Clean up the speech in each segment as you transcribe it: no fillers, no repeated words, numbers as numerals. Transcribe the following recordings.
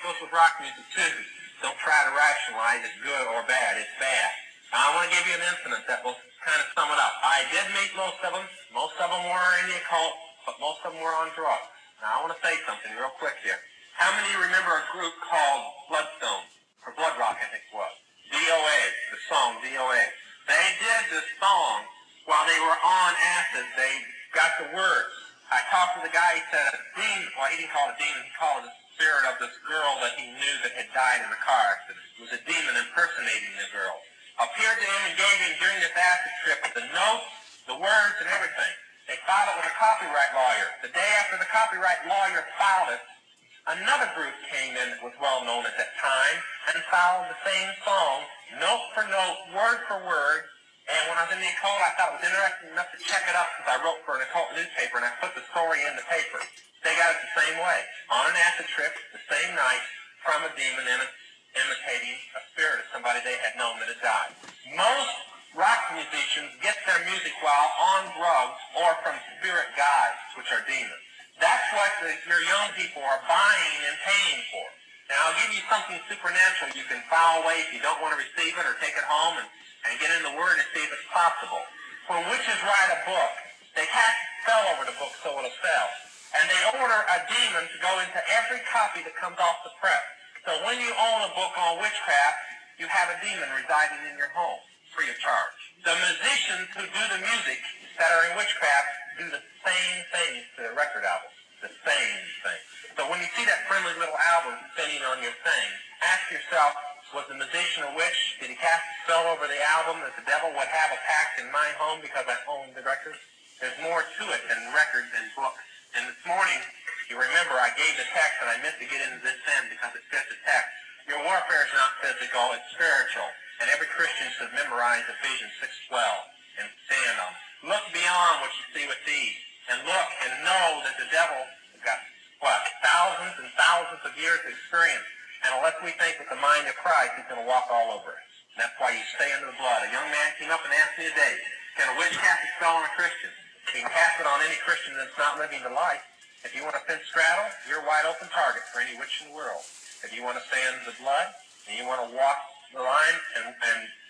goes with rock music too. Don't try to rationalize it's good or bad. It's bad. Now, I want to give you an incident that will kind of sum it up. I did meet most of them. Most of them were in the occult, but most of them were on drugs. Now, I want to say something real quick here. How many remember a group called Bloodstone, or Blood Rock, I think it was? DOA, the song DOA. They did this song while they were on acid. They got the words. I talked to the guy, he said, demon. Well, he didn't call it a demon, he called it the spirit of this girl that he knew that had died in the car accident. It was a demon impersonating the girl. Appeared to him and gave him during this acid trip the notes, the words, and everything. They filed it with a copyright lawyer. The day after the copyright lawyer filed it, another group came in that was well known at that time and filed the same song, note for note, word for word. And when I was in the occult, I thought it was interesting enough to check it up since I wrote for an occult newspaper and I put the story in the paper. They got it the same way. On an acid trip, the same night, from a demon imitating a spirit of somebody they had known that had died. Most rock musicians get their music while on drugs or from spirit guides, which are demons. That's what your young people are buying and paying for. Now, I'll give you something supernatural you can file away if you don't want to receive it or take it home and get in the Word and see if it's possible. When witches write a book, they cast a spell over the book so it'll sell. And they order a demon to go into every copy that comes off the press. So when you own a book on witchcraft, you have a demon residing in your home, free of charge. The musicians who do the music that are in witchcraft do the same things to the record album. The same thing. So when you see that friendly little album spinning on your thing, ask yourself, was the musician a witch? Did he cast a spell over the album that the devil would have a pact in my home because I own the record? There's more to it than records and books. And this morning, you remember I gave the text and I meant to get into this end because it fits the text. Your warfare is not physical, it's spiritual. And every Christian should memorize Ephesians 6:12 and stand on it. Look beyond what you see with these. And look and know that the devil has got, thousands and thousands of years of experience. And unless we think with the mind of Christ, he's going to walk all over us. And that's why you stay under the blood. A young man came up and asked me today, can a witch cast a spell on a Christian? He can cast it on any Christian that's not living the life. If you want to fence straddle, you're a wide open target for any witch in the world. If you want to stay under the blood, and you want to walk the line and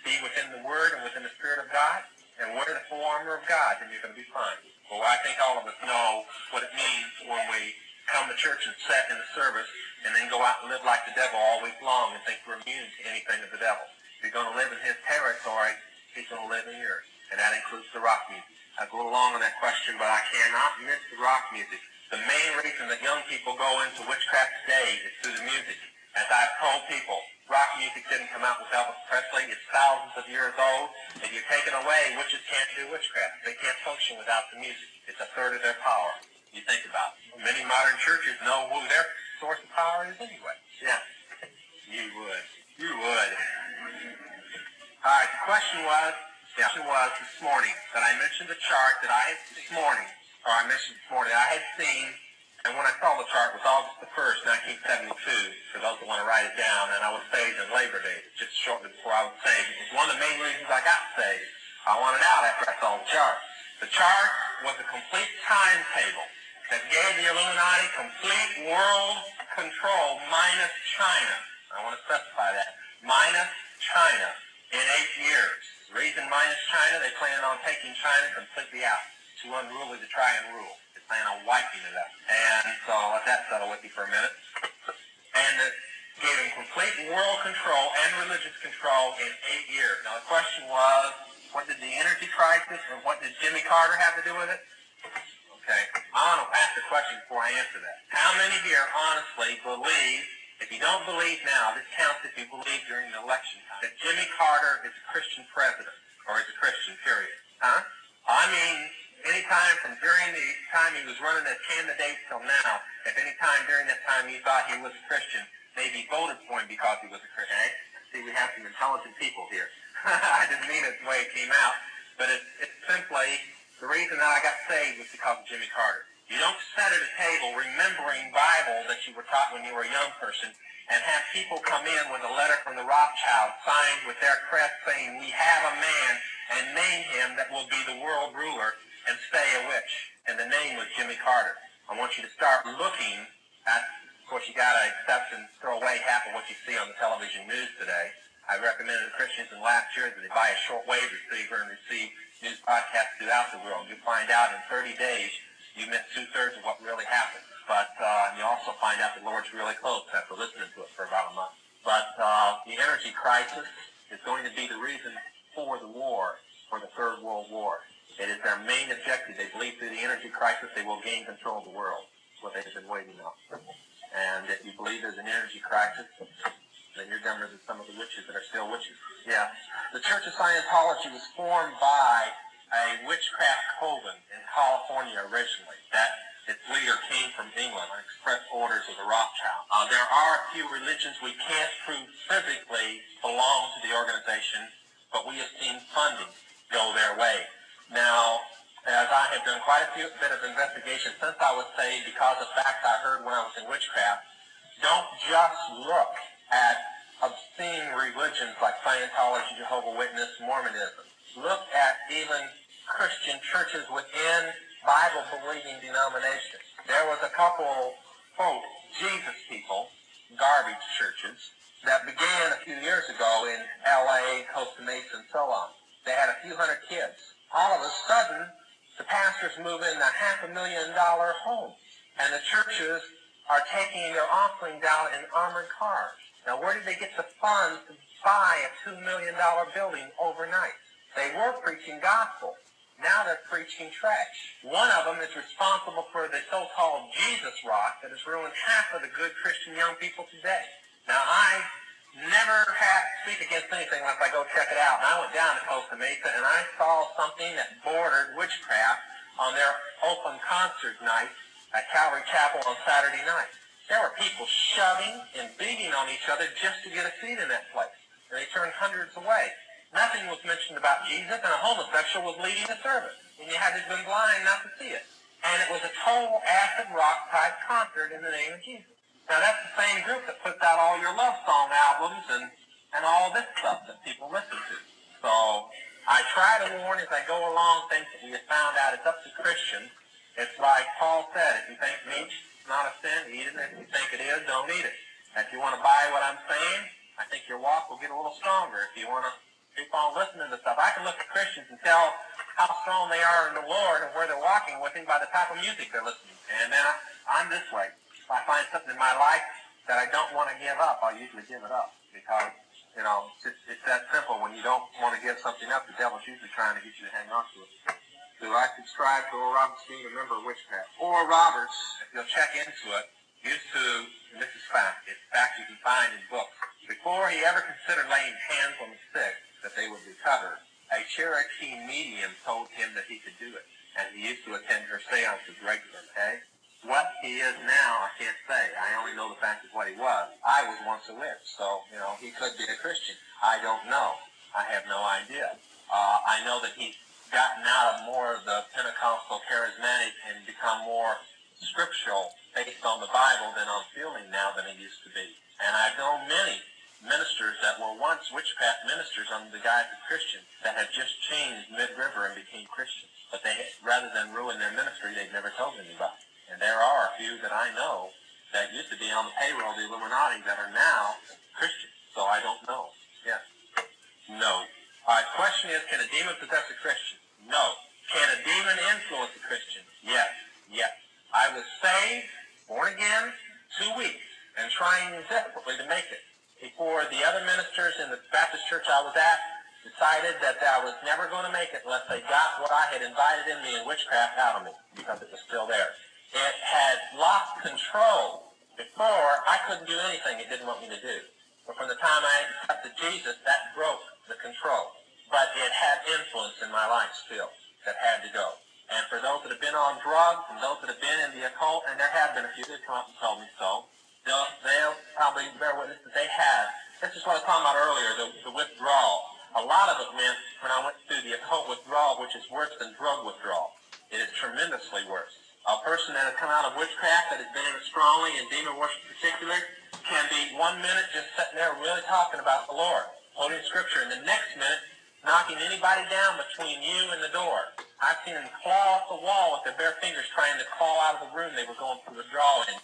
be within the Word and within the Spirit of God, and wear the full armor of God, then you're going to be fine. Well, I think all of us know what it means when we come to church and sit in the service and then go out and live like the devil all week long and think we're immune to anything of the devil. If you're going to live in his territory, he's going to live in yours. And that includes the rock music. I go along on that question, but I cannot miss the rock music. The main reason that young people go into witchcraft today is through the music. As I've told people, rock music didn't come out with Elvis Presley. It's thousands of years old. If you take it away, witches can't do witchcraft. They can't function without the music. It's a third of their power. You think about it. Many modern churches know who their source of power is anyway. Yeah. You would. You would. All right, the question was this morning that I mentioned the chart that I had I had seen, and when I saw the chart, it was August the 1st, 1972, for those that want to write it down, and I was saved on Labor Day, just shortly before I was saved. It was one of the main reasons I got saved. I wanted out after I saw the chart. The chart was a complete timetable that gave the Illuminati complete world control minus China. I want to specify that. Minus China in 8 years. The reason minus China, they plan on taking China completely out. Too unruly to try and rule. They plan on wiping it up. And so I'll let that settle with you for a minute. And it gave them complete world control and religious control in 8 years. Now the question was, what did the energy crisis and what did Jimmy Carter have to do with it? Okay, I want to ask the question before I answer that. How many here honestly believe, if you don't believe now, this counts if you believe during the election time, that Jimmy Carter is a Christian president, or is a Christian, period? Huh? I mean, any time from during the time he was running as candidate till now, if any time during that time you thought he was a Christian, maybe voted for him because he was a Christian. Okay? See, we have some intelligent people here. I didn't mean it the way it came out, but it's simply the reason that I got saved was because of Jimmy Carter. You don't sit at a table remembering Bible that you were taught when you were a young person and have people come in with a letter from the Rothschild signed with their crest saying, we have a man, and name him that will be the world ruler and stay a witch. And the name was Jimmy Carter. I want you to start looking at Of course, you got to accept and throw away half of what you see on the television news today. I recommended to Christians in last year that they buy a shortwave receiver and receive news broadcasts throughout the world. You find out in 30 days you miss 2/3 of what really happened. But you also find out the Lord's really close after listening to it for about a month. But the energy crisis is going to be the reason for the war, for the Third World War. It is their main objective. They believe through the energy crisis they will gain control of the world. That's what they've been waiting on. And if you believe there's an energy crisis, then you're dumber than some of the witches that are still witches. Yeah. The Church of Scientology was formed by a witchcraft coven in California originally. Its leader came from England on express orders of the Rothschild. There are a few religions we can't prove physically belong to the organization, but we have seen funding go their way. Now, as I have done quite a bit of investigation since I was saved because of facts I heard when I was in witchcraft, don't just look at obscene religions like Scientology, Jehovah's Witness, Mormonism. Look at even Christian churches within Bible-believing denominations. There was a couple, quote, Jesus people, garbage churches, that began a few years ago in L.A., Costa Mesa, and so on. They had a few hundred kids. All of a sudden, the pastors move in a $500,000 home, and the churches are taking their offering down in armored cars. Now, where did they get the funds to buy a $2 million building overnight? They were preaching gospel. Now they're preaching trash. One of them is responsible for the so-called Jesus rock that has ruined half of the good Christian young people today. Now, I never speak against anything unless I go check it out. And I went down to Costa Mesa and I saw something that bordered witchcraft on their open concert night at Calvary Chapel on Saturday night. There were people shoving and beating on each other just to get a seat in that place. And they turned hundreds away. Nothing was mentioned about Jesus, and a homosexual was leading the service. And you had to have been blind not to see it. And it was a total acid rock type concert in the name of Jesus. Now that's the same group that puts out all your love song albums and all this stuff that people listen to. So I try to warn as I go along things that we have found out. It's up to Christians. It's like Paul said, if you think meat's not a sin, eat it. If you think it is, don't eat it. If you want to buy what I'm saying, I think your walk will get a little stronger. If you want to keep on listening to stuff, I can look at Christians and tell how strong they are in the Lord and where they're walking with Him by the type of music they're listening to. And then I'm this way. If I find something in my life that I don't want to give up, I'll usually give it up. Because, it's that simple. When you don't want to give something up, the devil's usually trying to get you to hang on to it. Do I subscribe to Oral Roberts being a member of witchcraft? Oral Roberts, if you'll check into it, used to, and this is fact, it's fact you can find in books, before he ever considered laying hands on the sick, that they would recover, a Cherokee medium told him that he could do it. And he used to attend her seances regularly, okay? What he is now, I can't say. I only know the fact of what he was. I was once a witch, so, he could be a Christian. I don't know. I have no idea. I know that he's gotten out of more of the Pentecostal charismatic and become more scriptural based on the Bible than on feeling now than he used to be. And I've known many ministers that were once witchcraft ministers under the guise of Christians that have just changed mid-river and became Christians. But they, rather than ruin their ministry, they've never told anybody. And there are a few that I know that used to be on the payroll of the Illuminati that are now Christians. So I don't know. Yes. No. All right, question is, can a demon possess a Christian? No. Can a demon influence a Christian? Yes. Yes. I was saved, born again, 2 weeks, and trying desperately to make it before the other ministers in the Baptist church I was at decided that I was never going to make it unless they got what I had invited in me in witchcraft out of me, because it was still there. It had lost control. Before, I couldn't do anything it didn't want me to do. But from the time I accepted Jesus, that broke the control. But it had influence in my life still that had to go. And for those that have been on drugs and those that have been in the occult, and there have been a few that come up and told me so, they'll probably bear witness that they have. This is what I was talking about earlier, the withdrawal. A lot of it meant when I went through the occult withdrawal, which is worse than drug withdrawal. It is tremendously worse. A person that has come out of witchcraft, that has been in it strongly, and demon worship in particular, can be 1 minute just sitting there really talking about the Lord, quoting scripture, and the next minute knocking anybody down between you and the door. I've seen them claw off the wall with their bare fingers trying to crawl out of the room they were going through withdrawal in.